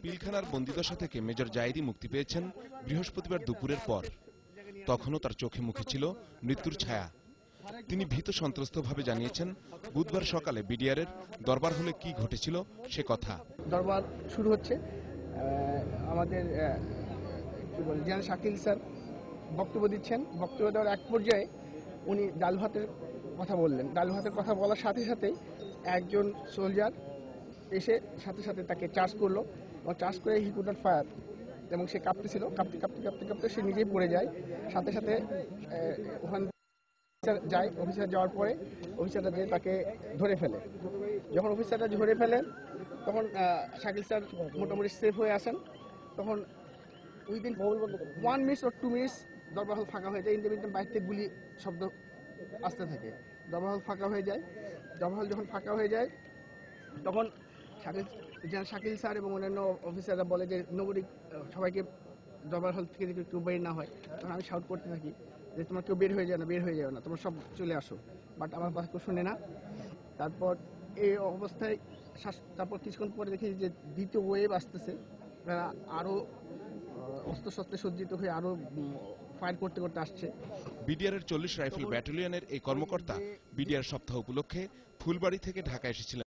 পিলখানার বন্দিদশা থেকে মেজর জায়েদি মুক্তি পেয়েছেন বৃহস্পতিবার দুপুরের পর। তখনও তার চোখে মুখে ছিল মৃত্যুর ছায়া। তিনি ভীত সন্ত্রস্তভাবে জানিয়েছেন বুধবার সকালে বিডিআরের দরবার হলে কি ঘটেছিল সে কথা। দরবার শুরু হচ্ছে, আমাদের জেনারেল শাকিল স্যার বক্তব্য দিচ্ছেন। বক্তব্য দেওয়ার এক পর্যায়ে উনি ডাল ভাতের কথা বললেন। ডাল ভাতের কথা বলার সাথে সাথে একজন সোলজার এসে সাথে সাথে তাকে চার্জ করলো এবং চার্জ করে হি কুড নট ফায়ার, এবং সে কাঁপতেছিল। কাঁপতে কাঁপতে কাঁপতে কাঁপতে সে নিজেই পড়ে যায়। সাথে সাথে ওখানে যায়, অফিসার যাওয়ার পরে অফিসারটা যে তাকে ধরে ফেলে। যখন অফিসারটা ধরে ফেলেন তখন শাকিল স্যার মোটামুটি সেফ হয়ে আসেন। তখন উইদিন 1 মিনিট or 2 মিনিটস দরবার হল ফাঁকা হয়ে যায়। ইন্ডিপেন্ডেন্ট বাইরে থেকে গুলি শব্দ আসতে থাকে। দরবার হল ফাঁকা হয়ে যায়। দরবার হল যখন ফাঁকা হয়ে যায় তখন শাকিল স্যার এবং অন্যান্য অফিসাররা বলে যে নবরী সবাইকে দরবার হল থেকে যদি কেউ বের না হয়। তখন আমি শাউট করতে থাকি যে তোমরা কেউ বের হয়ে যাও না, তোমরা সব চলে আসো। বাট আমার কথা কেউ শুনে না। তারপর এই অবস্থায় তারপর কিছুক্ষণ পরে দেখি যে দ্বিতীয় ওয়েভ আসতেছে। আরও অস্ত্রশস্ত্রে সজ্জিত হয়ে আরও ফায়ার করতে করতে আসছে। বিডিআরের 40 রাইফেল ব্যাটালিয়নের এই কর্মকর্তা বিডিআর সপ্তাহ উপলক্ষে ফুলবাড়ি থেকে ঢাকা এসেছিলেন।